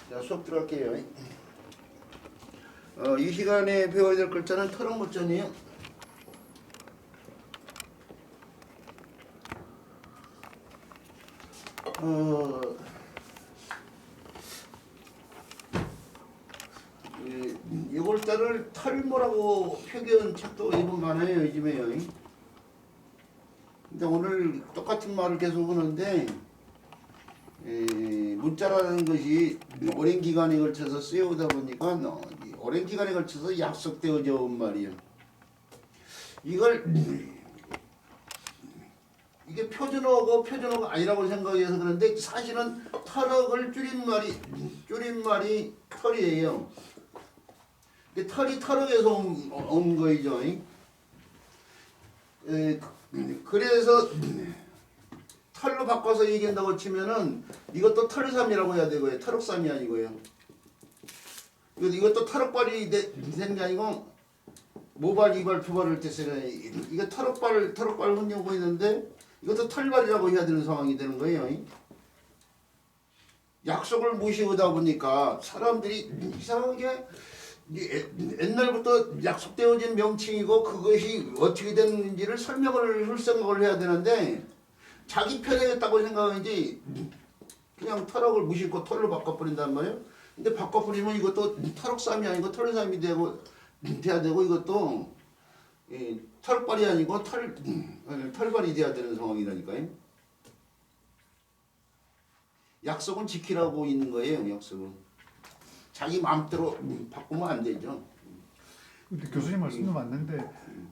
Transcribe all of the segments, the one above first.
자, 수업 들어갈게요. 이 시간에 배워야 될 글자는 터럭무전이에요. 이 글자를 털모라고 표기한 책도 일본 많아요, 요즘에요. 근데 오늘 똑같은 말을 계속 하는데 문자라는 것이 오랜 기간에 걸쳐서 쓰여오다 보니까 오랜 기간에 걸쳐서 약속되어져 온 말이에요. 이게 표준어가 아니라고 생각해서 그런데 사실은 터럭을 줄임말이 털이에요. 털이 터럭에서 온 거이죠. 그래서 털로 바꿔서 얘기한다고 치면은 이것도 털삼이라고 해야 되고요. 터럭삼이 아니고요. 이것도 터럭발이 된 게 아니고 모발, 이발, 두발을 뜻으로 이거 터럭발 흔들고 있는데 이것도 털발이라고 해야 되는 상황이 되는 거예요. 약속을 무시하다 보니까 사람들이 이상하게 옛날부터 약속되어진 명칭이고 그것이 어떻게 됐는지를 설명을 할 생각을 해야 되는데 자기 편이겠다고 생각하는지 그냥 터럭을 무심코 털로 바꿔버린단 말이에요. 근데 바꿔버리면 이것도 터럭삼이 아니고 털삼이 돼야 되고 이것도 털발이 아니고 털발이 돼야 되는 상황이라니까요. 약속은 지키라고 있는 거예요. 약속은 자기 마음대로 바꾸면 안 되죠. 근데 교수님 말씀도 맞는데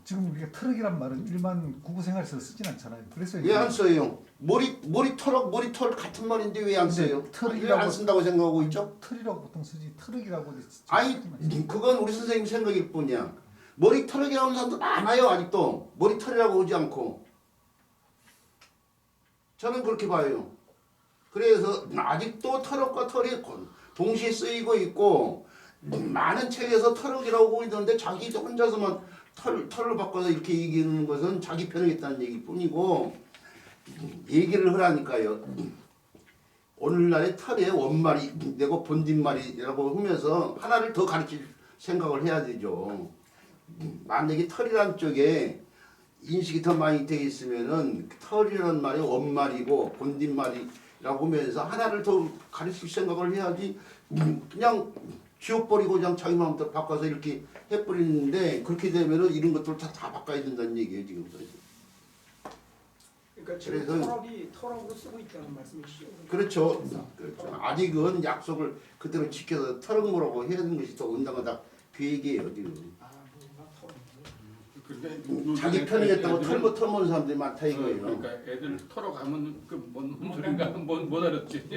지금 우리가 트럭이란 말은 일반 국어 생활에서 쓰진 않잖아요. 그래서 왜 안 써요? 머리털 같은 말인데 왜 안 써요? 왜 안 쓴다고 생각하고 있죠? 털이라고 보통 쓰지 트럭이라고 아니 그건 우리 선생님 생각일 뿐이야. 머리털이라고 하는 사람도 많아요. 아직도 머리털이라고 하지 않고 저는 그렇게 봐요. 그래서 아직도 터럭과 털이 동시에 쓰이고 있고 많은 책에서 터럭이라고 보고 있는데 자기 혼자서만 털로 바꿔서 이렇게 얘기하는 것은 자기 편이겠다는 얘기일 뿐이고 얘기를 하라니까요. 오늘날의 털의 원말이 내고 본뒷말이라고 하면서 하나를 더 가르칠 생각을 해야 되죠. 만약에 털이란 쪽에 인식이 더 많이 되어 있으면은 털이라는 말이 원말이고 본뒷말이라고 하면서 하나를 더 가르칠 생각을 해야지 그냥 지워버리고 그냥 자기 마음대로 바꿔서 이렇게 해버리는데 그렇게 되면은 이런 것들 다 바꿔야 된다는 얘기예요 지금. 그러니까 지금 터럭으로 쓰고 있다는 말씀이시죠? 그렇죠. 아직은 약속을 그대로 지켜서 터럭모라고 해야 되는 것이 더 온당하다 그 얘기예요 지금. 자기 편이겠다고 털모는 사람들이 많다 이거예요. 그러니까 애들 털어가면 그뭔 소린가 못 알았지.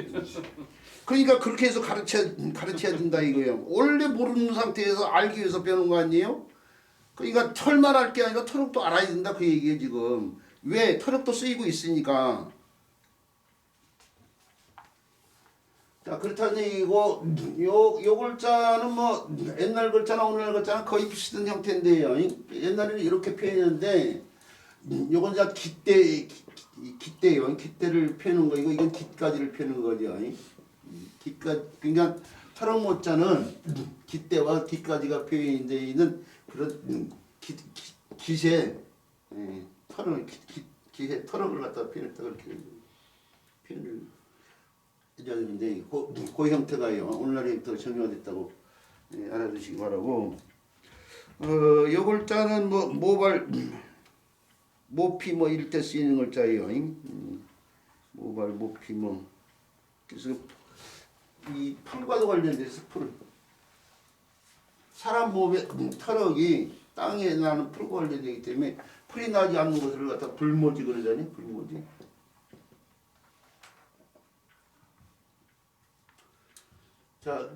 그러니까 그렇게 해서 가르쳐야 된다 이거예요. 원래 모르는 상태에서 알기 위해서 배우는 거 아니에요? 그러니까 털만 알 게 아니라 터럭도 알아야 된다 그 얘기예요 지금. 왜? 터럭도 쓰이고 있으니까. 자 그렇다는 얘기고 요 글자는 뭐 옛날 글자나 오늘날 글자나 거의 비슷한 형태인데요. 옛날에는 이렇게 표현했는데 요건 이제 깃대요. 깃대를 펴는 거이고 이건 깃가지를 펴는 거죠. 그러니까 터럭모자는 깃대와 깃가지가 표현되어 있는 그런 깃에 깃에 터럭을 갖다 표현했다 그렇게 표현을 해야 되는데 그 형태가요. 오늘날에 더 정형화됐다고 알아두시기 바라고. 요 글자는 뭐 모발 모피 뭐 이럴 때 쓰이는 글자예요. 모발 모피 뭐 그래서 이 풀과도 관련돼서 풀 사람 몸의 터럭이 땅에 나는 풀과 관련되기 때문에 풀이 나지 않는 것을 갖다 불모지 그러잖아요. 불모지. 자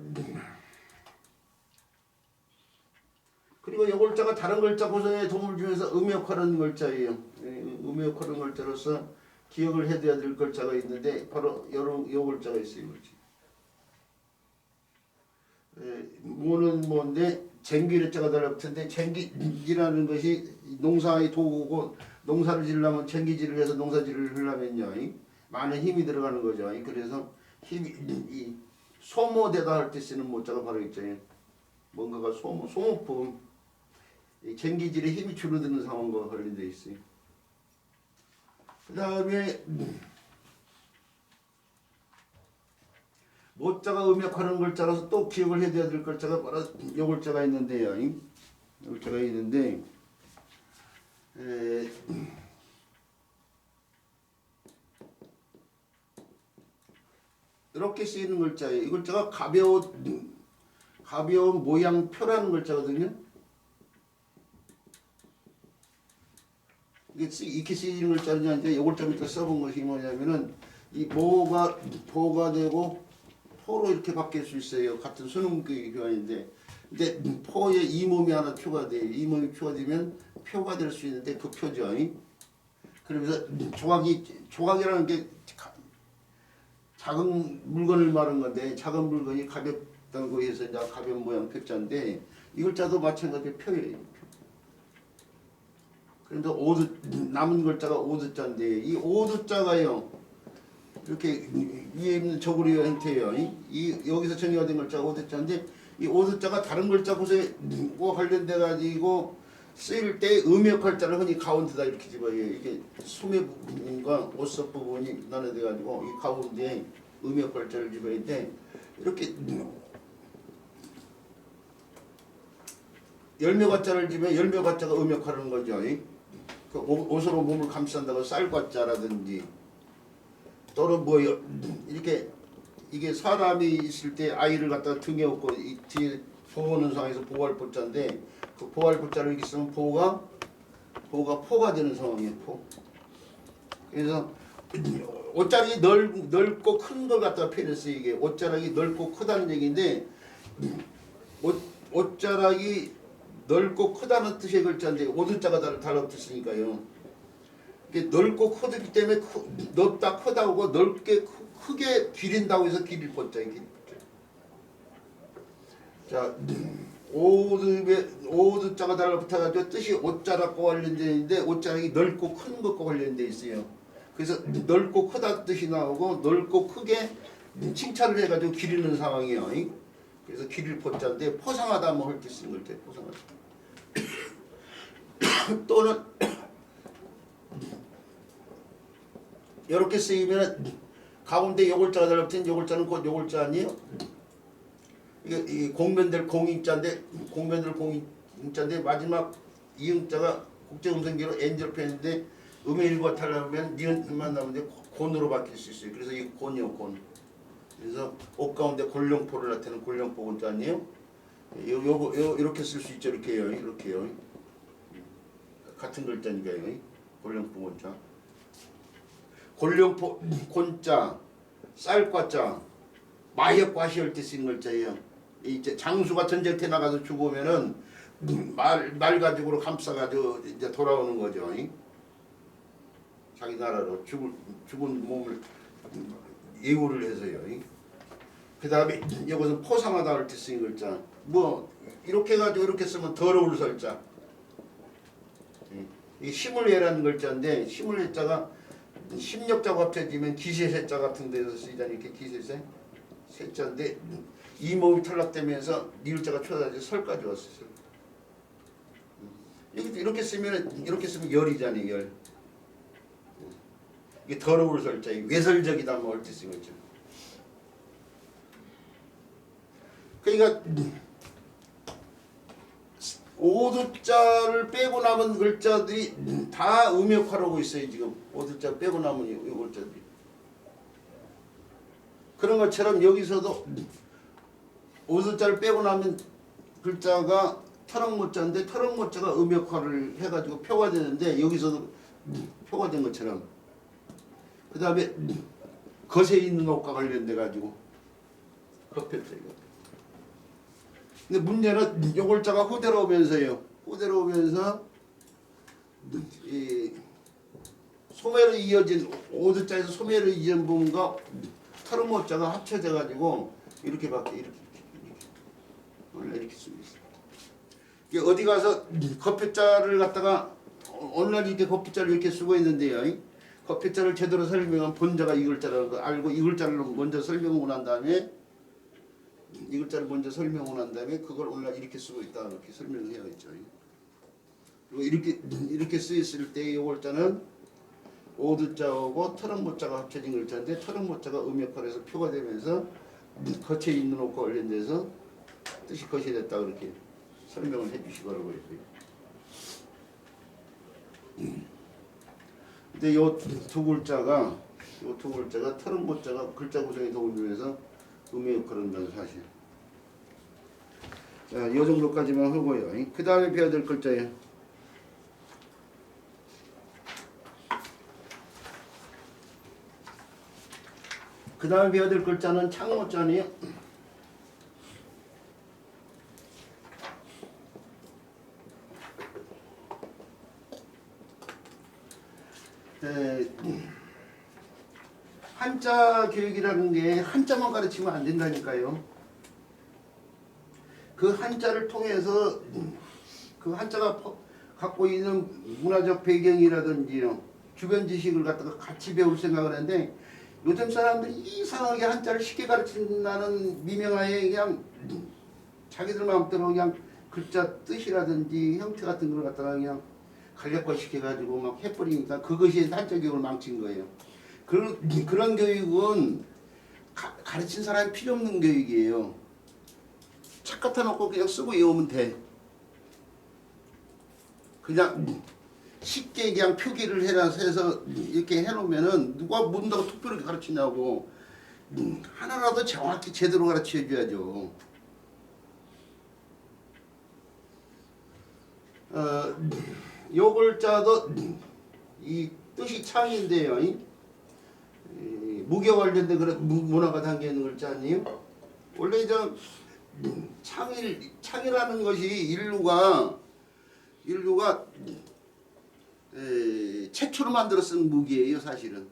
그리고 이 글자가 다른 글자 구성의 동물 중에서 음역하는 글자예요. 음역하는 글자로서 기억을 해둬야 될 글자가 있는데 바로 이 글자가 있어요. 뭐는 뭔데 쟁기를 자가 달라붙는데 쟁기라는 것이 농사의 도구고 농사를 지으려면 쟁기질을 해서 농사질을 하려면요 많은 힘이 들어가는 거죠. 그래서 힘이 소모되다 할 때 쓰는 모자가 바로 있잖아요. 뭔가가 소모품, 이 전기질의 힘이 줄어드는 상황과 관련되어 있어요. 그 다음에 모자가 음역하는 글자라서 또 기억을 해둬야 될 글자가 바로 요 글자가 있는데요. 요 글자가 있는데 이렇게 쓰이는 글자예요. 이 글자가 가벼운 모양표라는 글자거든요. 이렇게 쓰이는 글자는 이제 요 글자 밑에 써본 것이 뭐냐면은 이 보가 되고 포로 이렇게 바뀔 수 있어요. 같은 수능기 교환인데, 근데 포에 이 몸이 하나 표가 돼요. 이 몸이 표가 되면 표가 될 수 있는데 그 표죠. 그러면서 조각이라는 게 작은 물건을 말한 건데, 작은 물건이 가볍다고 해서 이제 가벼운 모양 표자인데, 이 글자도 마찬가지로 표예요. 그런데 남은 글자가 오두자인데, 이 오두자가요 이렇게 위에 있는 저고리 형태예요. 여기서 정의가 된 글자가 오두자인데, 이 오두자가 다른 글자 구세와 관련돼 가지고 쓰일 때 음역할 자를 흔히 가운데다 이렇게 집어요. 이게 소매 부분과 옷섭 부분이 나눠돼 가지고 이 가운데에 음역할 자를 집어야 되는데, 이렇게 열매과자를 집으면 열매과자가 음역하는 거죠. 그 옷으로 몸을 감싼다고 쌀과자라든지, 또는 뭐 이렇게 이게 사람이 있을 때 아이를 갖다가 등에 업고 이 뒤에 보호하는 상황에서 보호할 보자인데, 그 보호할 보자를 이렇게 쓰면 보호가 포가 되는 상황이에요. 포. 그래서 옷자락이 넓고 큰 걸 갖다가 표현했어요. 이게 옷자락이 넓고 크다는 얘기인데, 옷자락이 넓고 크다는 뜻의 글자인데 오두자가 달라붙었으니까요. 이게 넓고 크기 때문에 넓다 크다고 넓게 크게 기린다고 해서 기릴 것자예요. 자, 오두자가 달라붙어가지고 뜻이 옷자락과 관련되어 있는데, 옷자락이 넓고 큰 것과 관련되어 있어요. 그래서 넓고 크다 뜻이 나오고, 넓고 크게 칭찬을 해가지고 기리는 상황이에요. 그래서 기릴 포자인데, 포상하다 뭐 할 때 쓰는 걸 때 포상하다. 또는 이렇게 쓰이면 가운데 요 글자가 달라붙은 요 글자는 곧 요 글자 아니에요? 이게 공면될 공인자인데, 마지막 이음자가 국제음성기로 엔젤표인데, 음의 일과 탈락하면 니은만 나오는데 곤으로 바뀔 수 있어요. 그래서 이 곤이요, 곤. 그래서 옷 가운데 골룡포를 나타내는 골룡포 글자 아니에요? 이렇게 쓸 수 있죠. 이렇게요. 이렇게요. 같은 글자니까요. 골룡포 글자. 골룡포 곤자, 쌀과자, 마역과시 할 때 쓰는 글자예요. 이제 장수가 전쟁터에 나가서 죽으면은 말 가지고 감싸가지고 이제 돌아오는 거죠. 자기 나라로 죽은 몸을 예우를 해서요. 그 다음에 이것은 포상하다 할 때 쓰는 글자. 뭐 이렇게 해가지고 이렇게 쓰면 더러울 설자. 이 심을해라는 글자인데, 심을해자가 심력자가 합쳐지면 기세세자 같은 데서 쓰이잖아요. 이렇게 기세세 세자인데, 이 몸이 탈락되면서 니을자가 쳐다지 설까지 왔어요. 이렇게 쓰면 열이잖아요. 열. 이게 더러울 설자, 외설적이다 뭐 할 때 쓰는 거죠. 그러니까 오두자를 빼고 남은 글자들이 다 음역하라고 있어요. 지금 오두자 빼고 남은 이 글자들이. 그런 것처럼 여기서도 오두자를 빼고 남은 글자가 터럭모자인데, 터럭모자가 음역화를 해가지고 표가 되는데, 여기서도 표가 된 것처럼. 그 다음에 것에 있는 옷과 관련돼 가지고 겉표자 이거. 근데 문제는 이 글자가 후대로 오면서요. 후대로 오면서 이 소매로 이어진 오두자에서 소매로 이어진 부분과 터럭모자가 합쳐져 가지고 이렇게 바뀌어. 이렇게 원래 이렇게 쓰고 있어요. 이게 어디 가서 겉표자를 갖다가 오늘 이렇게 겉표자를 이렇게 쓰고 있는데요. 겉표자를 제대로 설명한 본자가 이 글자라는 거 알고 이 글자를 먼저 설명하고 난 다음에 이 글자를 먼저 설명을 한 다음에 그걸 오늘날 이렇게 쓰고 있다 이렇게 설명을 해야겠죠. 그리고 이렇게 쓰였을 때 이 글자는 오두자하고 터렁모자가 합쳐진 글자인데 터렁모자가 음역할에서 표가 되면서 거치에 있는 옷과 관련돼서 뜻이 것이 됐다 그렇게 설명을 해주시더라고요. 근데 요 두 글자가 터렁모자가 글자 구성에 도움을 주면서 음의 역할을 한다는 사실. 자, 이 정도까지만 하고요. 그 다음에 배워야 될 글자예요. 그 다음에 배워야 될 글자는 창모자네요. 한자 교육이라는 게 한자만 가르치면 안 된다니까요. 그 한자를 통해서 그 한자가 갖고 있는 문화적 배경이라든지요, 주변 지식을 갖다가 같이 배울 생각을 하는데 요즘 사람들이 이상하게 한자를 쉽게 가르친다는 미명하에 그냥 자기들 마음대로 그냥 글자 뜻이라든지 형태 같은 걸 갖다가 그냥 간략화시켜가지고 막 해버리니까 그것이 한자 교육을 망친 거예요. 그런 교육은 가르친 사람이 필요 없는 교육이에요. 책 갖다 놓고 그냥 쓰고 외우면 돼. 그냥 쉽게 그냥 표기를 해서 이렇게 해놓으면은 누가 뭔다고 특별하게 가르치냐고. 하나라도 정확히 제대로 가르쳐 줘야죠. 요 글자도 이 뜻이 창인데요. 무게 관련된 그런 문화가 담겨 있는 글자 아니에요? 원래 창이라는 것이 인류가 최초로 만들어 쓴 무기예요. 사실은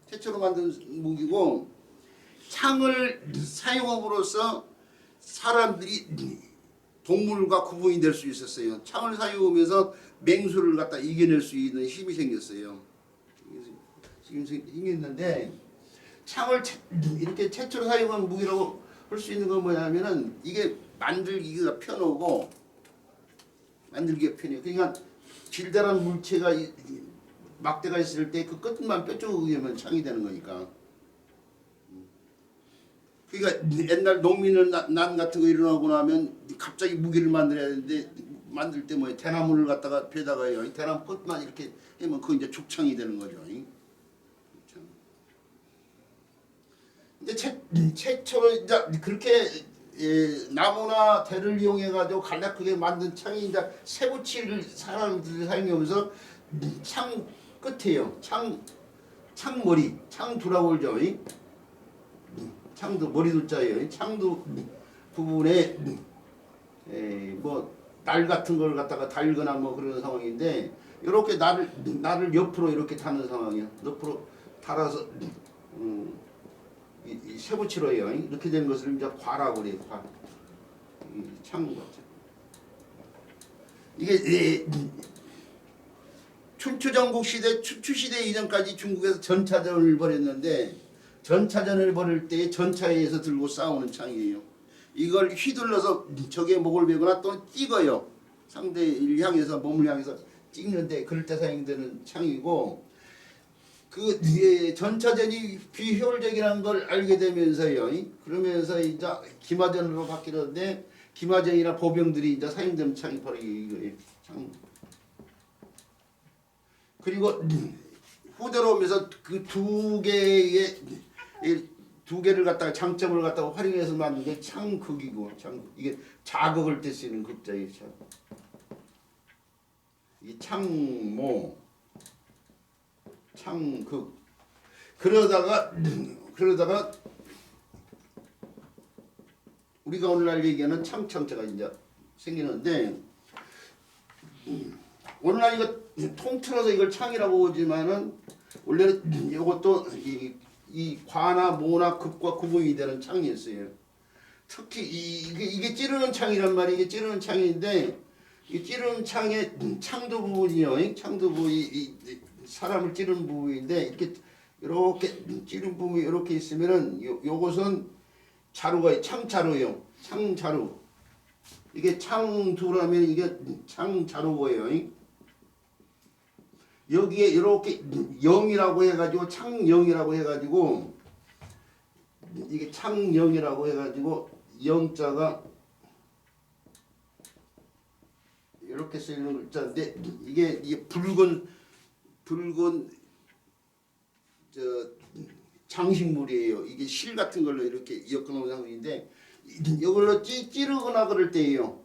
최초로 만든 무기고, 창을 사용함으로써 사람들이 동물과 구분이 될 수 있었어요. 창을 사용하면서 맹수를 갖다 이겨낼 수 있는 힘이 생겼어요. 지금 생겼는데, 창을 이렇게 최초로 사용한 무기라고 할 수 있는 건 뭐냐면은 이게 만들기가 편하고, 만들기가 편해요. 그러니까 길다란 물체가 막대가 있을 때 그 끝만 뾰족하게 하면 창이 되는 거니까. 그러니까 옛날 농민은 난 같은 거 일어나고 나면 갑자기 무기를 만들어야 되는데, 만들 때 뭐 대나무를 갖다가 베다가요, 대나무 끝만 이렇게 하면 그거 이제 죽창이 되는 거죠. 근데 최초로 이제 그렇게 나무나 대를 이용해 가지고 간략하게 만든 창이 이제 쇠붙이를 사람들이 사용하면서 창 끝에요. 창머리, 창두라고 그러죠. 창두 머리도 자예요. 창두 부분에 뭐 날 같은 걸 갖다가 달거나 뭐 그런 상황인데, 이렇게 날을 옆으로 이렇게 타는 상황이야. 옆으로 달아서 이 쇠붙이로 해요. 이렇게 된 것을 이제 과라고 그래요. 과. 창 같죠. 이게 춘추전국 시대, 춘추시대 이전까지 중국에서 전차전을 벌였는데, 전차전을 벌일 때 전차에 의해서 들고 싸우는 창이에요. 이걸 휘둘러서 적의 목을 베거나 또는 찍어요. 상대를 향해서, 몸을 향해서 찍는데 그럴 때 사용되는 창이고, 그 뒤에 전차전이 비효율적이라는 걸 알게 되면서요. 그러면서 이제 기마전으로 바뀌었는데, 기마전이나 보병들이 이제 사용되는 창이 바로 이거예요. 창. 그리고 후대로 오면서 그 두 개를 갖다가 장점을 갖다가 활용해서 만든 게 창극이고, 이게 자극을 때 쓰는 극자예요. 이 창모, 창극. 그러다가 우리가 오늘날 얘기하는 창자가 이제 생기는데, 오늘날 이거 통틀어서 이걸 창이라고 하지만은 원래는 이것도 이 과나 모나 급과 구분이 되는 창이었어요. 특히 이게 찌르는 창이란 말이에요. 이게 찌르는 창인데, 이 찌르는 창의 창두 부분이요. 창두 부분이 사람을 찌르는 부분인데, 이렇게 찌른 부분이 이렇게 있으면은 요것은 자루가 창자루예요. 창자루. 이게 창두라면 이게 창자루예요. 여기에 이렇게 0이라고 해가지고 창0이라고 해가지고 이게 창0이라고 해가지고 0자가 이렇게 쓰이는 글자인데 이게 붉은 저 장식물이에요. 이게 실 같은 걸로 이렇게 엮어놓은 상황인데 이걸로 찌르거나 그럴 때예요.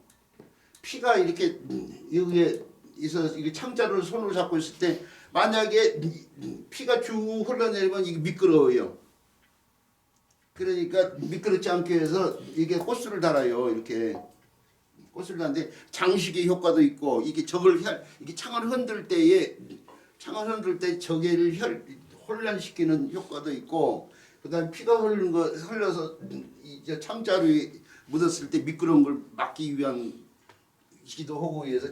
피가 이렇게 여기에 있어서 이게 창자루를 손으로 잡고 있을 때 만약에 피가 쭉 흘러내리면 이게 미끄러워요. 그러니까 미끄럽지 않게 해서 이게 호스를 달아요. 이렇게 호스를 다는데 장식의 효과도 있고 이게 이게 창을 흔들 때 적의를 혼란시키는 효과도 있고 그다음 피가 흘러서 이제 창자루에 묻었을 때 미끄러운 걸 막기 위한 이기도 하고 해서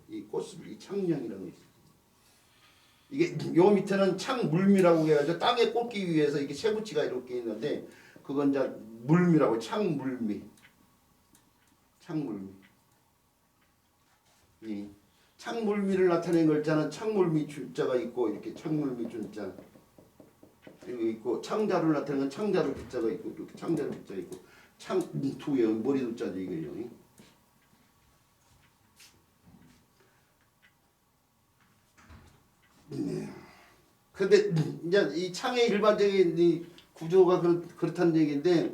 이 꽃을 이 창령이라고 있어요. 이게 요 밑에는 창물미라고 해가지고 땅에 꽂기 위해서 이게 쇠붙이가 이렇게 있는데 그건 이제 물미라고 창물미. 이 창물미를 나타낸 글자는 창물미 줄자가 있고 이렇게 창물미 줄자 그리고 있고 창자루를 나타낸 건 창자루 줄자가 있고 이렇게 창자루 줄자 있고 창두예요. 머리 두자죠 이거요. 근데 이제 이 창의 일반적인 이 구조가 그렇다는 얘기인데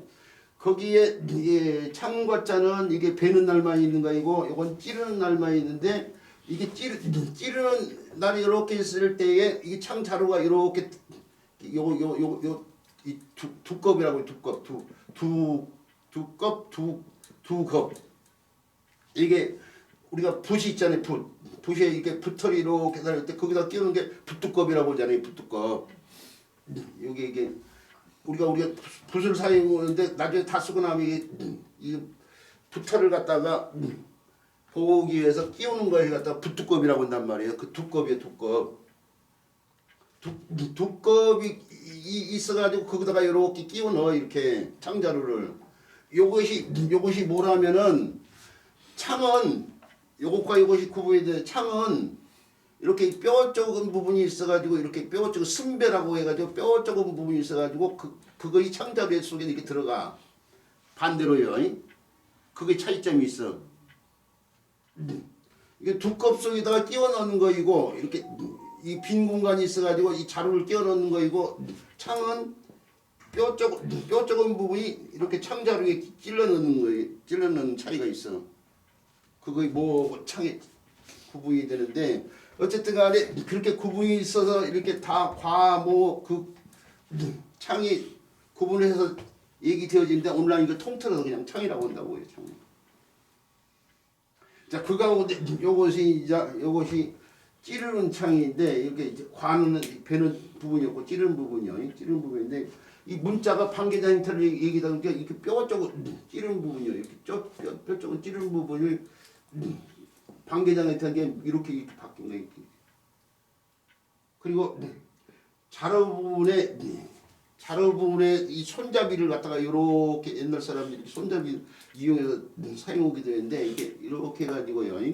거기에 창과 자는 이게 베는 날만 있는 거이고 이건 찌르는 날만 있는데 이게 찌르는 날이 이렇게 있을 때에 이게 창 자루가 이렇게 이 두껍이라고 두껍 이게 우리가 붓이 있잖아요. 붓에 이렇게 붓털이 이렇게 달릴 때 거기다 끼우는 게 붓두껍이라고 하잖아요. 붓두껍. 이게 우리가 붓을 사용하는데 나중에 다 쓰고 나면 이 붓털을 갖다가 보호하기 위해서 끼우는 거에 갖다가 붓두껍이라고 한단 말이에요. 그 두껍이에요. 두껍이 있어가지고 거기다가 이렇게 끼워 넣어 이렇게 창자루를. 요것이 뭐라면은 창은 요것과 이것이 구분이 돼. 창은 이렇게 뼈 적은 부분이 있어가지고 이렇게 뼈 적은 승배라고 해가지고 뼈 적은 부분이 있어가지고 그것이 창자루 속에 이렇게 들어가. 반대로요. 그게 차이점이 있어. 이게 두껍 속에다가 끼워 넣는 거이고 이렇게 이 빈 공간이 있어가지고 이 자루를 끼워 넣는 거이고 창은 뼈 적은 부분이 이렇게 창자루에 찔러 넣는 거예요. 찔러 넣는 차이가 있어. 그거 뭐 창이 구분이 되는데 어쨌든 간에 그렇게 구분이 있어서 이렇게 다 그 창이 구분해서 얘기되어지는데 오늘날 이거 통틀어서 그냥 창이라고 한다고 해요. 창. 자, 그 가운데 요것이 찌르는 창인데 이렇게 이제 관은 배는 부분이었고 찌르는 부분이요. 찌르는 부분인데 이 문자가 판계자 형태를 얘기하다 보니까 이렇게 뼈 쪽은 찌르는 부분이요. 이렇게 뼈 쪽은 찌르는 부분을 판계자 형태가 이렇게 바뀐 거예요. 그리고 자로 부분에 이 손잡이를 갖다가 이렇게 옛날 사람들이 손잡이 이용해서 사용하게 되는데 이게 이렇게 해가지고요.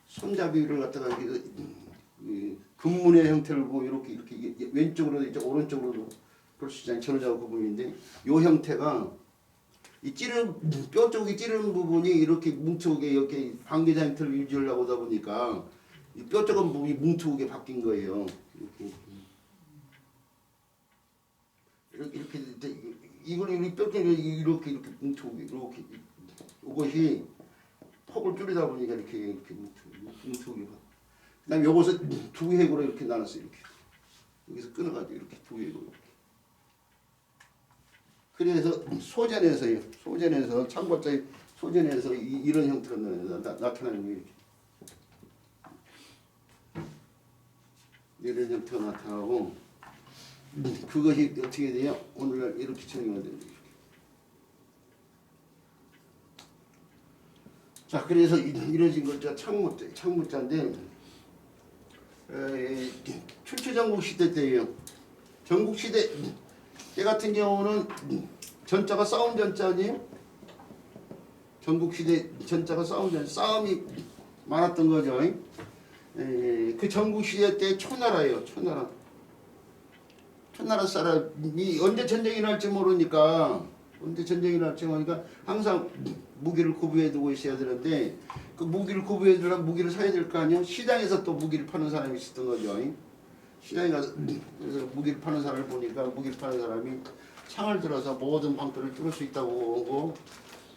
손잡이를 갖다가 금문의 형태를 보고 이렇게 왼쪽으로도 있죠, 오른쪽으로도 볼 수 있잖아요. 전후좌우 구분인데 요 형태가 이 뼈 쪽이 찌르는 부분이 이렇게 뭉툭하게 이렇게 관계자 형태를 유지하려고 하다 보니까 이 뼈 쪽은 부분이 뭉툭하게 바뀐 거예요. 이렇게 이거는 뼈 쪽이 이렇게 뭉툭하게 이렇게 이것이 폭을 줄이다 보니까 이렇게 뭉툭하게. 그다음 요것을 두 획으로 이렇게 나눴어요. 이렇게 여기서 끊어가지고 이렇게 두 획으로. 그래서 소전에서 창고자의 소전에서 이런 형태로 나타나는 게 이렇게 이런 형태가 나타나고 그것이 어떻게 돼요? 오늘날 이렇게 정의가 됩니다. 자, 그래서 이루어진 것자 창무자인데 출처전국시대 때예요. 전국시대 때 같은 경우는 전자가 싸움 전자 아니에요? 전국시대 전자가 싸움 전자, 싸움이 많았던 거죠. 그 전국시대 때 초나라예요. 초나라. 초나라 사람이 언제 전쟁이 날지 모르니까 항상 무기를 구비해 두고 있어야 되는데 그 무기를 구비해 두려면 무기를 사야 될 거 아니에요. 시장에서 또 무기를 파는 사람이 있었던 거죠. 시장에 가서 그래서 무기를 파는 사람을 보니까 무기를 파는 사람이 창을 들어서 모든 방패를 뚫을 수 있다고 하고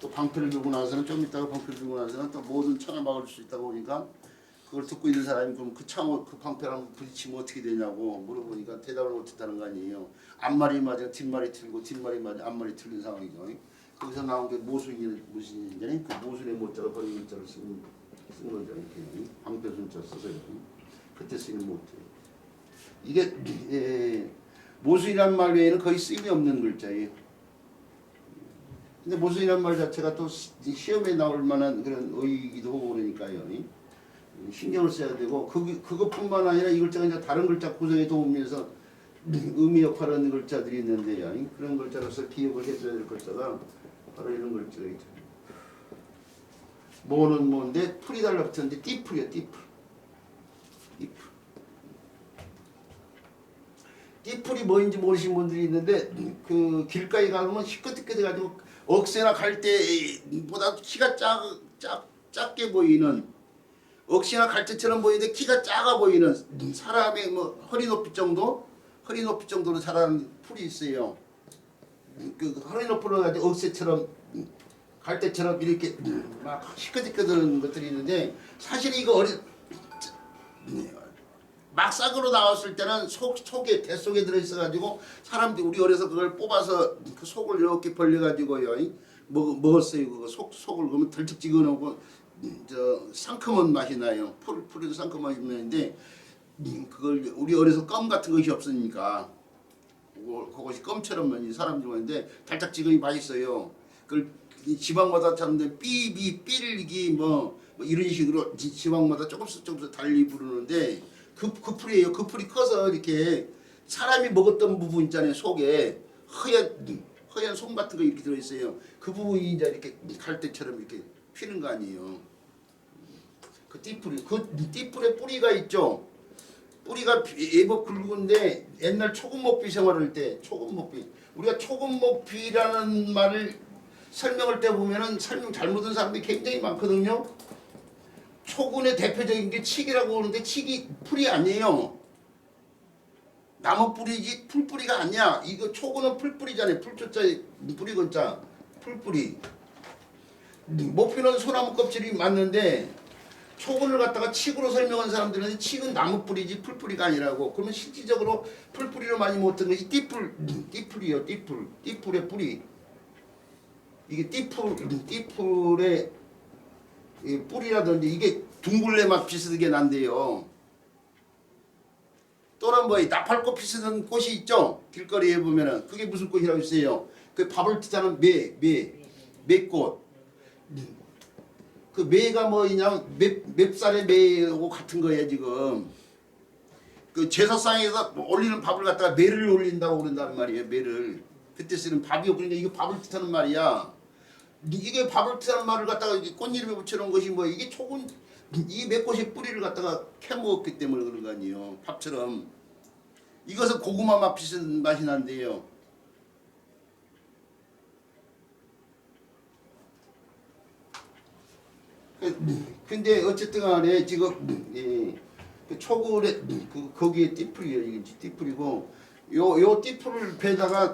또 방패를 들고 나서는 좀 있다가 방패를 들고 나서는 또 모든 창을 막을 수 있다고 하니까 그걸 듣고 있는 사람이 그럼 그 창을 그 방패랑 부딪히면 어떻게 되냐고 물어보니까 대답을 못했다는 거 아니에요. 앞말이 맞아 뒷말이 틀리고 뒷말이 맞아 앞말이 틀린 상황이죠. 거기서 나온 게 모순이잖아요. 그 모순의 모자가 버린 문자를 쓴 거죠. 이렇게 방패 순자 써서요. 그때 쓰는 못해요. 이게 모순이란 말 외에는 거의 쓰임이 없는 글자예요. 근데 모순이란 말 자체가 또 시험에 나올 만한 그런 의의이기도 하고 그러니까요. 신경을 써야 되고 그것뿐만 아니라 이 글자가 이제 다른 글자 구성에 도우면서 의미 역할을 하는 글자들이 있는데요. 그런 글자로서 기억을 해줘야 될 글자가 바로 이런 글자가 있죠. 뭐는 뭔데 풀이 달라붙었는데 띠풀이야 띠풀. 띠풀이 뭐인지 모르시는 분들이 있는데 그 길가에 가면 시끄럽게돼가지고 억새나 갈대보다 키가 작게 보이는 억새나 갈대처럼 보이는데 키가 작아 보이는 사람의 뭐 허리 높이 정도로 자라는 풀이 있어요. 그 허리 높이로 가지고 억새처럼 갈대처럼 이렇게 막 시끄럽게되는 것들이 있는데 사실 이거 막 싹으로 나왔을 때는 속에 뱃속에 들어있어가지고 사람들이 우리 어려서 그걸 뽑아서 그 속을 이렇게 벌려가지고요 먹었어요. 그거 속을 그러면 덜쩍지근하고 저 상큼한 맛이 나요. 풀에도 상큼한 맛이 나는데 그걸 우리 어려서 껌 같은 것이 없으니까 그것이 껌처럼 사람들이 하는데 달짝지근이 맛있어요. 그걸 지방마다 잡는데 삐리기 뭐 이런 식으로 지방마다 조금씩 달리 부르는데 그 풀이에요. 그 풀이 커서 이렇게 사람이 먹었던 부분 있잖아요. 속에 허연 솜 같은 거 이렇게 들어있어요. 그 부분이 이제 이렇게 갈대처럼 이렇게 피는 거 아니에요. 그 띠풀이, 그 띠풀에 뿌리가 있죠. 뿌리가 예법 굵은데 옛날 초금목비 생활할 때 초금목비 우리가 초금목비라는 말을 설명할 때 보면은 설명 잘못한 사람들이 굉장히 많거든요. 초군의 대표적인 게 칡이라고 하는데 칡이 풀이 아니에요. 나무 뿌리지 풀뿌리가 아니야. 이거 초군은 풀뿌리잖아요. 풀초자에 뿌리건자 풀뿌리. 목피는 소나무 껍질이 맞는데 초군을 갖다가 칡으로 설명한 사람들은 칡은 나무 뿌리지 풀뿌리가 아니라고. 그러면 실질적으로 풀뿌리로 많이 못한 것이 띠풀이요. 띠풀의 뿌리. 이게 띠풀의 이 뿌리라든지 이게 둥글레 맛 비슷하게 난대요. 또는 뭐 나팔꽃 비슷한 꽃이 있죠. 길거리에 보면은 그게 무슨 꽃이라고 있어요. 그 밥을 뜻하는 매꽃. 그 매가 뭐냐면 맵쌀의 매하고 같은 거예요 지금. 그 제사상에서 올리는 밥을 갖다가 매를 올린다고 그런단 말이에요. 매를 그때 쓰는 밥이요. 그러니까 이거 밥을 뜻하는 말이야. 이게 밥을 뜻하는 말을 갖다가 꽃이름에 붙여놓은 것이 뭐 이게 초군 이 매꽃의 뿌리를 갖다가 캐먹었기 때문에 그런 거 아니에요. 밥처럼 이것은 고구마 맛 비슷한 맛이 난대요. 근데 어쨌든 간에 지금 그 초굴에 거기에 띠풀이에요. 이게 띠풀이고 요 띠풀을 배다가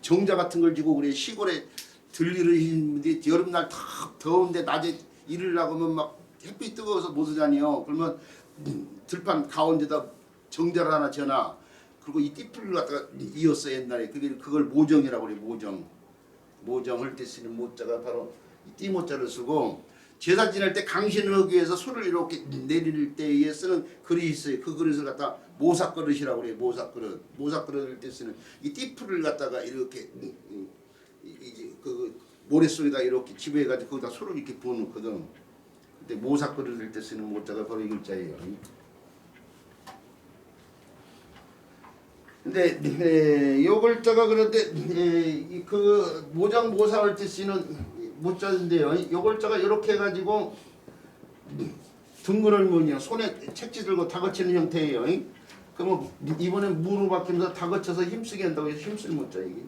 정자 같은 걸 지고 그래. 시골에 들리는 분들이 여름날 탁 더운데 낮에 일을 나가면 막 햇빛 뜨거워서 못 오잖아요. 그러면 들판 가운데다 정자를 하나 지어놔. 그리고 이 띠풀을 갖다가 이었어 옛날에. 그걸 모정이라고 그래. 모정할 때 쓰는 모자가 바로 이 띠모자를 쓰고 제사 지낼 때 강신을 하기 위해서 술을 이렇게 내릴 때에 쓰는 그릇이 있어요. 그 그릇을 갖다 모삭그릇이라고 그래요. 모삭그릇을 때 쓰는 이 띠풀을 갖다가 이렇게 그 모래 속에다 이렇게 집어해가지고 거기다 술을 이렇게 부어놓거든. 근데 모삭그릇을 때 쓰는 모자가 바로 이 글자예요. 근데 요 글자가 그런데 그 모장 모사할 때 쓰는 모자인데요. 요 글자가 이렇게 해가지고 둥그런 무늬요. 손에 책지 들고 다그치는 형태예요. 그러면 이번엔 무로 바뀌면서 다그쳐서 힘쓰게 한다고 해서 힘쓸 모자 이게.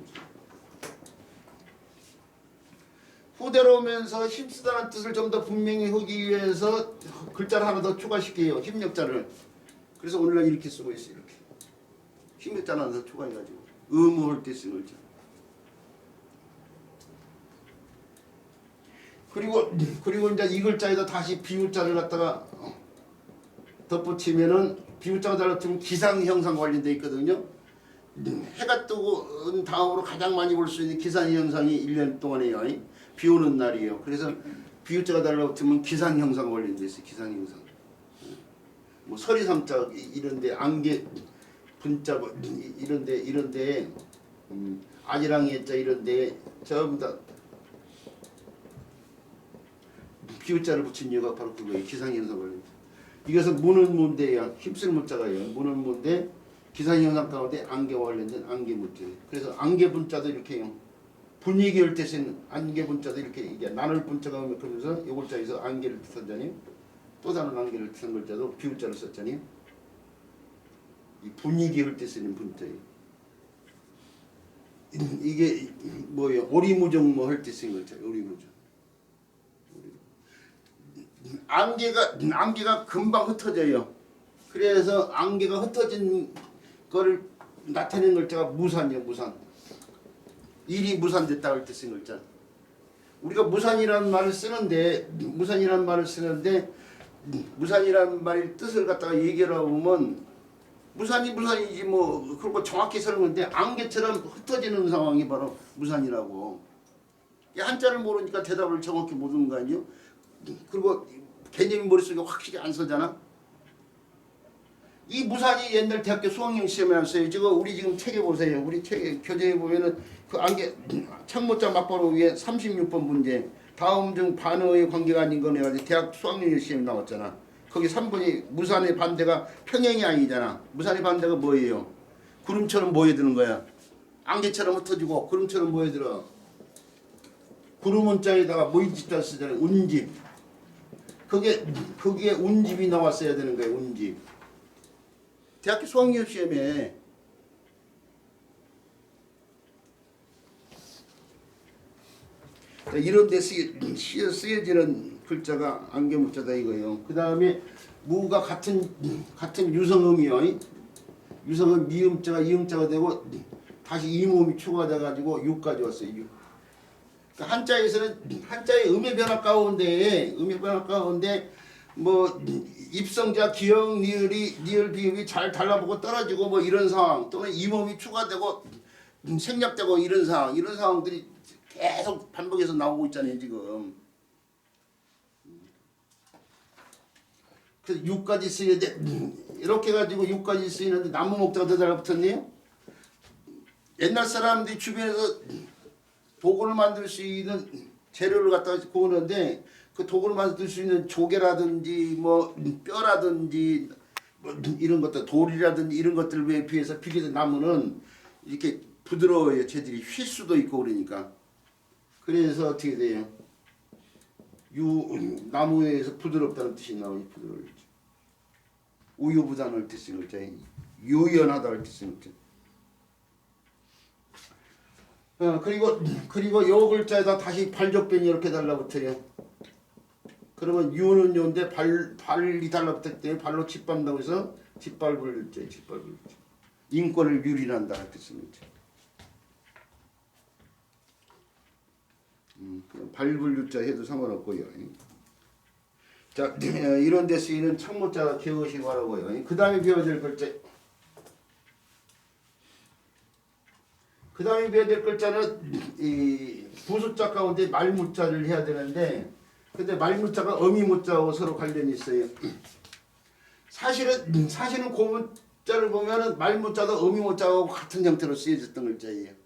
후대로 오면서 힘쓰다는 뜻을 좀 더 분명히 하기 위해서 글자를 하나 더 추가시켜요. 힘력자를. 그래서 오늘날 이렇게 쓰고 있어요. 이렇게. 힘력자를 하나 더 추가해가지고 의무할 때 쓰는 글자. 그리고 이제 이 글자에다 다시 비유자를 갖다가 덧붙이면은 비유자가 달라붙으면 기상 형상 관련돼 있거든요. 해가 뜨고 다음으로 가장 많이 볼 수 있는 기상 현상이 1년 동안에요. 비 오는 날이에요. 그래서 비유자가 달라붙으면 기상 형상 관련돼 있어요. 기상 형상. 뭐 서리삼자 이런데 안개 분자 이런데 아지랑이 해자 이런데 전부 다 비유자를 붙인 이유가 바로 그거예요. 기상현상 관련. 이것은 무는 문대야. 힘쓸 문자가요. 무는 문대 기상현상 가운데 안개와 관련된 안개 문자예요. 그래서 안개 분자도 이렇게 해요. 분위기를 때 쓰는 안개 분자도 이렇게 이게 나눌 분자가 오면서 이 글자에서 안개를 뜻하잖아요. 또 다른 안개를 뜻한 글자도 비유자를 썼잖아요. 이 분위기를 때 쓰는 분자예요. 이게 뭐예요? 오리무정 뭐 할 때 쓰는 글자예요. 오리무정. 안개가 금방 흩어져요. 그래서 안개가 흩어진 거를 나타내는 글자가 무산이요. 무산. 일이 무산됐다 할 때 쓴 글자. 우리가 무산이라는 말을 쓰는데 무산이라는 말의 뜻을 갖다가 얘기를 하면 무산이지 뭐 그리고 정확히 설명인데 안개처럼 흩어지는 상황이 바로 무산이라고. 한자를 모르니까 대답을 정확히 모르는 거 아니에요? 그리고 개념이 머릿속에 확실히 안 서잖아. 이 무산이 옛날 대학교 수학용 시험에 나왔어요. 지금 우리 지금 책에 보세요. 우리 책에 교재에 보면은 그 안개 창모자 맞바로 위에 36번 문제 다음 중 반어의 관계가 아닌 거네 가지고 대학 수학용 시험에 나왔잖아. 거기 3번이 무산의 반대가 평행이 아니잖아. 무산의 반대가 뭐예요? 구름처럼 모여드는 거야. 안개처럼 흩어지고 구름처럼 모여들어. 구름 원자에다가 모임집자 쓰잖아요. 운집. 거기에 운집이 나왔어야 되는 거예요. 운집. 대학교 수학용 시험에 이런 데 쓰여지는 글자가 안개문자다 이거예요. 그 다음에 무가 같은 유성음이요. 유성음 미음자가 이음자가 되고 다시 이음음이 추가돼 가지고 6까지 왔어요. 6. 한자에서는 한자의 음의 변화 가운데 뭐 입성자 기역 니을 비음이 잘 달라붙고 떨어지고 뭐 이런 상황 또는 이음음이 추가되고 생략되고 이런 상황들이 계속 반복해서 나오고 있잖아요 지금. 그래서 6까지 쓰여야 돼. 이렇게 가지고 6까지 쓰이는데 나무 목자가 더 달라붙었네요. 옛날 사람들이 주변에서 도구를 만들 수 있는 재료를 갖다가 구우는데 그 도구를 만들 수 있는 조개라든지 뭐 뼈라든지 뭐 이런 것들 돌이라든지 이런 것들에 비해서 비교적 나무는 이렇게 부드러워요. 쟤들이 휠 수도 있고 그러니까. 그래서 어떻게 돼요? 나무에서 부드럽다는 뜻이 나오니 부드러워요. 우유부단할 때 쓰는 글자, 유연하다 할 때 쓰는 글자. 그리고 요 글자에다 다시 발족변이 이렇게 달라붙어요. 그러면 유는 요인데 발이 달라붙었기 때문에 발로 짓밟는다고 해서 짓밟을 글자, 짓밟을 글자. 인권을 유린한다 할 때 쓰는 글자. 발불 유자 해도 상관없고요. 자, 이런 데 쓰이는 창모자 기억하시고 하라고요. 그 다음에 배워야 될 글자. 그 다음에 배워야 될 글자는 이 부숫자 가운데 말무자를 해야 되는데 근데 말무자가 어미무자하고 서로 관련이 있어요. 사실은 고무자를 보면은 말무자도 어미무자하고 같은 형태로 쓰여졌던 글자예요.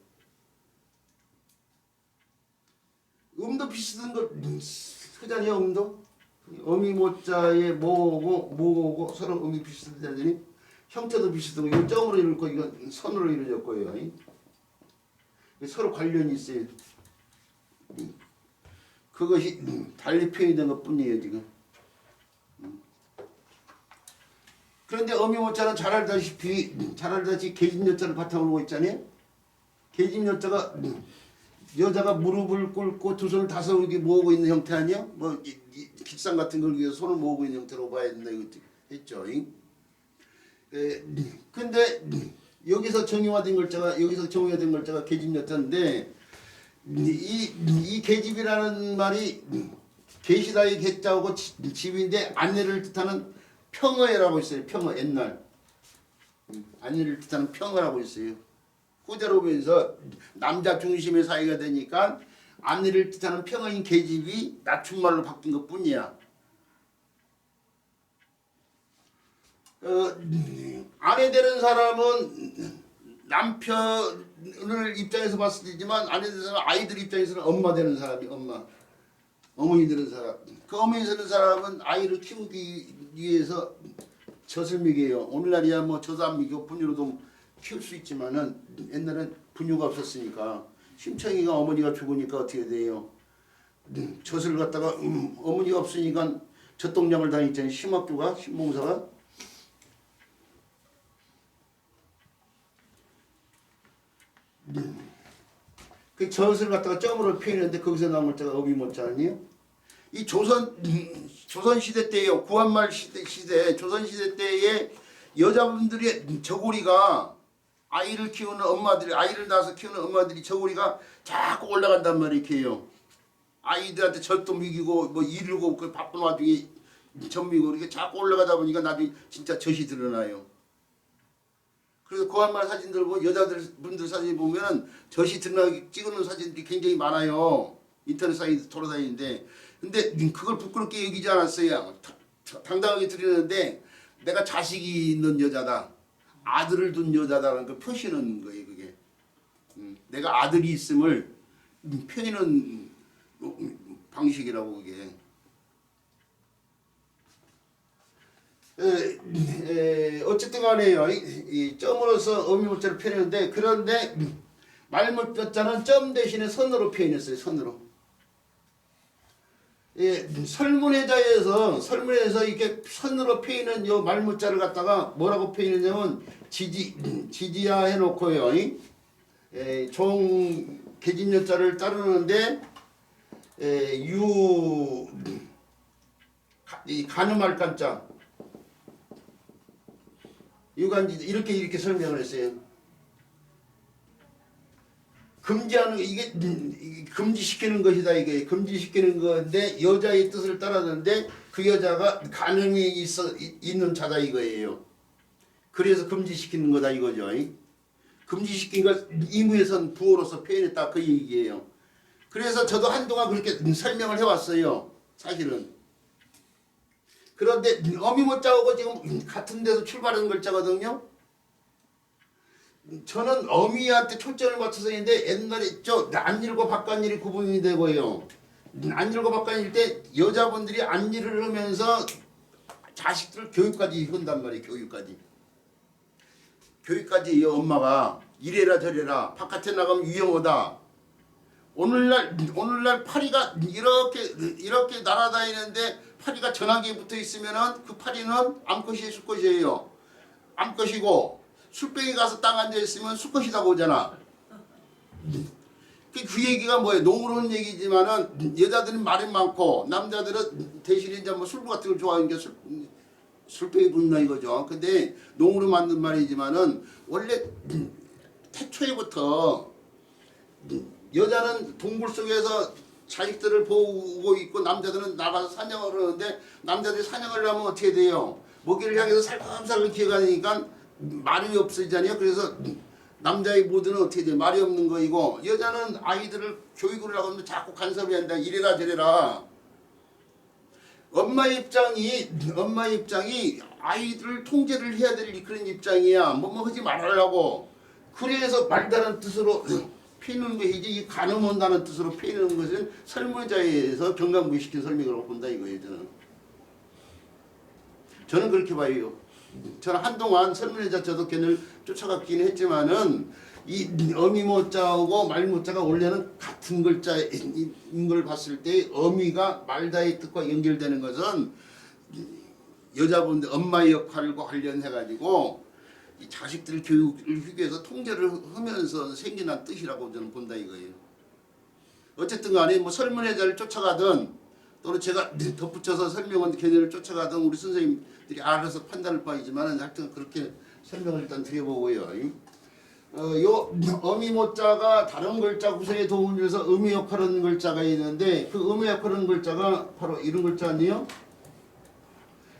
음도 비슷한 거 쓰잖아요. 음도 어미모자에 모오고 서로 음이 비슷하더니 형태도 비슷하고 이거 점으로 이룰 거 이거 선으로 이루어졌고요. 서로 관련이 있어요. 그것이 달리 표현된 것뿐이에요 지금. 그런데 어미모자는 잘 알다시피 계집여자를 바탕으로 하고 있잖아요. 계집여자가 여자가 무릎을 꿇고 두 손을 다섯 이렇게 모으고 있는 형태 아니야? 뭐 기상 같은 걸 위해서 손을 모으고 있는 형태로 봐야 된다 이거 했죠. 근데 여기서 정의화된 글자가 계집여자인데 이 계집이라는 말이 계시다의 계자하고 집인데 안내를 뜻하는 평어라고 있어요. 평어 옛날 안내를 뜻하는 평어라고 있어요. 후대로 보면서 남자 중심의 사회가 되니까 안내를 뜻하는 평어인 계집이 낮춤말로 바뀐 것뿐이야. 아내 되는 사람은 남편을 입장에서 봤을 때지만 아내 되는 사람은 아이들 입장에서는 엄마 되는 사람이 어머니 되는 사람. 그 어머니 되는 사람은 아이를 키우기 위해서 젖을 먹여요. 오늘날이야 뭐 젖 안 먹이고 분유로도 키울 수 있지만은 옛날엔 분유가 없었으니까 심청이가 어머니가 죽으니까 어떻게 돼요? 젖을 갖다가 어머니가 없으니까 젖동량을 다녔잖아요. 심학교가 신봉사가. 그 젖을 갖다가 점으로 표현했는데 거기서 나온 글자가 어미모자 아니에요? 이 조선 시대 때예요. 구한말 시대 조선 시대 때에 여자분들의 저고리가 아이를 낳아서 키우는 엄마들이 저고리가 자꾸 올라간단 말이에요. 아이들한테 젖도 먹이고 뭐 이르고 그 바쁜 와중에 젖 먹이고 이렇게 자꾸 올라가다 보니까 나중에 진짜 젖이 드러나요. 그래서 구한말 사진들 보고 여자분들 사진 보면은 젖이 드러나게 찍어놓은 사진들이 굉장히 많아요. 인터넷 사이트 돌아다니는데 근데 그걸 부끄럽게 여기지 않았어요. 당당하게 드리는데 내가 자식이 있는 여자다. 아들을 둔 여자다라는 걸 표시하는 거예요. 그게. 내가 아들이 있음을 표현하는 방식이라고 그게. 어쨌든 간에요. 이 점으로서 어미모자를 표현했는데 그런데 말모자는 점 대신에 선으로 표현했어요. 선으로. 설문회자에서 이렇게 선으로 표현한 요 말모자를 갖다가 뭐라고 표현했냐면 지지야 해놓고요. 종 계집여자를 따르는데 가늠할 간자 유간지 이렇게 설명을 했어요. 금지하는 이게 금지시키는 것이다 이게 금지시키는 건데 여자의 뜻을 따랐는데 그 여자가 가늠이 있는 자다 이거예요. 그래서 금지시키는 거다 이거죠. 금지시킨 걸 이무에선 부호로서 표현했다 그 얘기예요. 그래서 저도 한동안 그렇게 설명을 해왔어요. 사실은. 그런데 어미모자하고 지금 같은 데서 출발한 글자거든요. 저는 어미한테 초점을 맞춰서 했는데 옛날에 안일과 바깥일이 구분이 되고요. 안일과 바깥일 때 여자분들이 안일을 하면서 자식들 교육까지 한단 말이에요. 교육까지 엄마가 이래라 저래라 바깥에 나가면 위험하다. 오늘날 파리가 이렇게 날아다니는데 파리가 전화기에 붙어 있으면은 그 파리는 암컷이 수컷이에요. 암컷이고 술병에 가서 딱 앉아 있으면 수컷이라고 오잖아. 그 얘기가 뭐예요? 농으로 하는 얘기지만은 여자들은 말이 많고 남자들은 대신에 이제 뭐 술부 같은 걸 좋아하니까 술병이 붙나 이거죠. 근데 농으로 만든 말이지만은 원래 태초에부터 여자는 동굴 속에서 자식들을 보고 있고 남자들은 나가서 사냥을 하는데 남자들이 사냥을 하면 어떻게 돼요? 먹이를 향해서 살금살금 기어가니까 말이 없어지잖아요. 그래서 남자의 모두는 어떻게 돼요? 말이 없는 거이고 여자는 아이들을 교육을 하고 하면 자꾸 간섭이 한다. 이래라 저래라. 엄마 입장이 아이들을 통제를 해야 될 그런 입장이야. 뭐 하지 말으려고. 그래서 말다른 뜻으로 피는 것이지 이 가늠한다는 뜻으로 피는 것은 설문자에서 경강부시킨 설명이라고 본다 이거예요. 저는 그렇게 봐요. 저는 한동안 설문회자 저도 걔를 쫓아갔긴 했지만은 이 어미모자하고 말모자가 원래는 같은 글자인 걸 봤을 때 어미가 말다의 뜻과 연결되는 것은 여자분들 엄마의 역할과 관련해 가지고 이 자식들 교육을 하기 위해서 통제를 하면서 생겨난 뜻이라고 저는 본다 이거예요. 어쨌든 간에 뭐 설문회자를 쫓아가든 또는 제가 덧붙여서 설명은 걔네를 쫓아가든 우리 선생님들이 알아서 판단할 바이지만 하여튼 그렇게 설명을 일단 드려보고요. 요 어미모자가 다른 글자 구성에 도움을 줘서 의미 역할하는 글자가 있는데 그 의미 역할하는 글자가 바로 이런 글자 아니에요?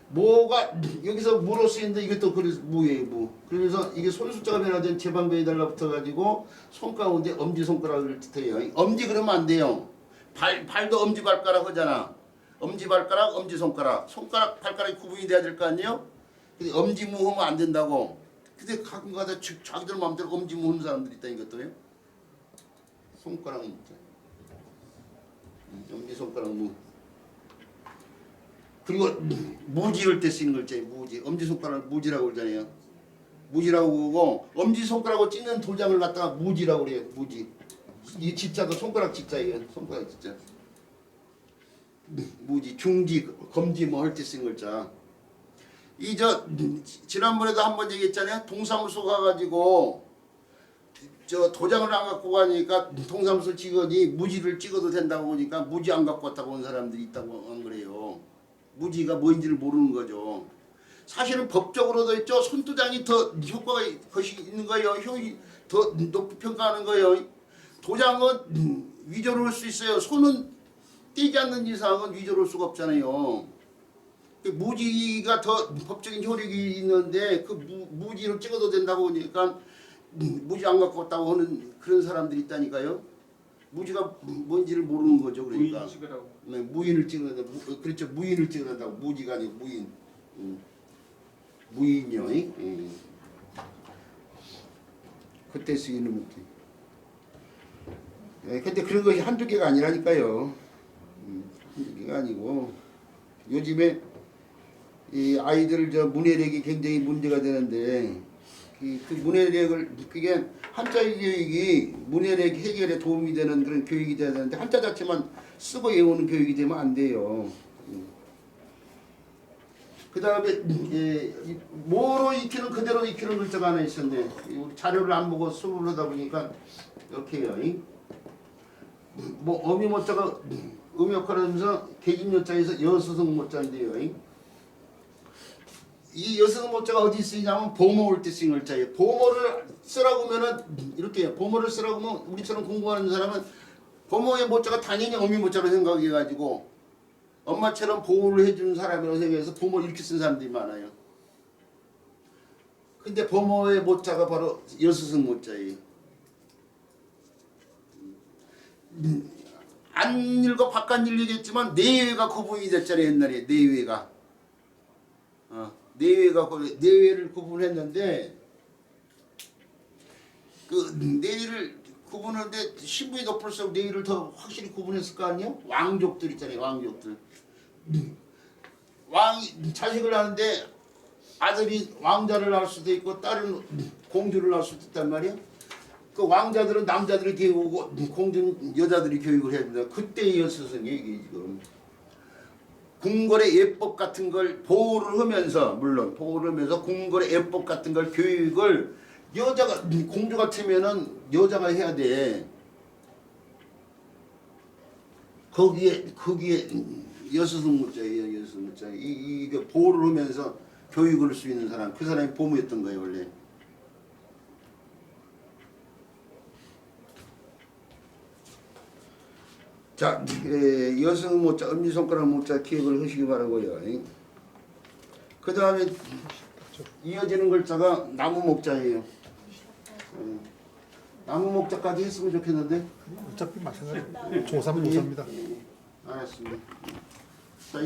뭐가 여기서 무로 쓰이는데 이게 또 그래서 무예요 무. 그래서 이게 손숫자가 변화된 제방변이 달라붙어 가지고 손 가운데 엄지손가락을 뜻해요. 엄지 그러면 안 돼요. 발도 엄지발가락 하잖아. 엄지발가락 엄지손가락. 손가락 발가락이 구분이 돼야 될 거 아니에요? 근데 엄지무 하면 안 된다고. 근데 가끔가다 자기들 마음대로 엄지무 하는 사람들이 있다 이것도요. 손가락 무. 엄지손가락 무. 그리고 무지를 때 쓰는 글자예요. 무지. 엄지손가락을 무지라고 그러잖아요. 무지라고 그러고 엄지손가락으로 찍는 도장을 갖다가 무지라고 그래요. 무지. 이 지자도 손가락 지자예요. 손가락 지자. 무지, 중지, 검지 뭐 할 때 쓰는 글자. 이 저 지난번에도 한번 얘기했잖아요. 동사무소 가가지고 저 도장을 안 갖고 가니까 동사무소 직원이 무지를 찍어도 된다고 보니까 무지 안 갖고 왔다고 온 사람들이 있다고 안 그래요. 무지가 뭔지를 모르는 거죠. 사실은 법적으로도 있죠. 손도장이 더 효과가 것이 있는 거예요. 효율이 더 높게 평가하는 거예요. 도장은 위조를 할 수 있어요. 손은 떼지 않는 이상은 위조를 할 수가 없잖아요. 무지가 더 법적인 효력이 있는데 그 무지로 찍어도 된다고 하니까 무지 안 갖고 왔다고 하는 그런 사람들이 있다니까요. 무지가 뭔지를 모르는 거죠. 그러니까. 무인 찍으라고. 네, 무인을 찍어야 돼. 그렇죠. 무인을 찍어야 된다고. 무지가 아니고 무인. 무인이요. 그때 쓰이는 문제. 근데 그런 것이 한두 개가 아니라니까요. 한두 개가 아니고 요즘에 이 아이들 저 문해력이 굉장히 문제가 되는데 그 문해력을 그게 한자 교육이 문해력 해결에 도움이 되는 그런 교육이 돼야 되는데 한자 자체만 쓰고 외우는 교육이 되면 안 돼요. 그 다음에 뭐로 익히는 그대로 익히는 글자가 하나 있었는데 우리 자료를 안 보고 수업을 하다 보니까 이렇게 해요. 뭐 어미모자가 음역할을 하면서 계집모자에서 여수성 모자인데요. 이 여수성 모자가 어디 쓰이냐면 보모 올 때 쓰인 글자예요. 보모를 쓰라고 하면은 이렇게 해요. 보모를 쓰라고 하면 우리처럼 공부하는 사람은 보모의 모자가 당연히 어미모자로 생각해가지고 엄마처럼 보호를 해주는 사람이라고 생각해서 보모를 이렇게 쓴 사람들이 많아요. 근데 보모의 모자가 바로 여수성 모자예요. 안 읽어 바깥 읽겠지만 내외가 구분이 됐잖아요. 옛날에 내외가 내외를 구분했는데 그 내외를 구분하는데 신분이 높을수록 내외를 더 확실히 구분했을 거 아니에요? 왕족들 있잖아요. 왕족들 왕이 자식을 낳는데 아들이 왕자를 낳을 수도 있고 딸은 공주를 낳을 수도 있단 말이에요. 그 왕자들은 남자들이 교육하고 공주는 여자들이 교육을 해야 된다. 그때의 여수성이 이게 지금 궁궐의 예법 같은 걸 보호를 하면서 물론 보호를 하면서 궁궐의 예법 같은 걸 교육을 여자가 공주 같으면은 여자가 해야 돼. 거기에 여수성 모자예요. 여수성 모자. 이게 보호를 하면서 교육을 할 수 있는 사람 그 사람이 보모였던 거예요 원래. 자, 여성 모자, 엄지손가락 모자 기억을 하시기 바라고요. 그 다음에 이어지는 글자가 나무 목자예요. 나무 목자까지 했으면 좋겠는데. 어차피 마찬가지. 조3 노사입니다. 알았습니다.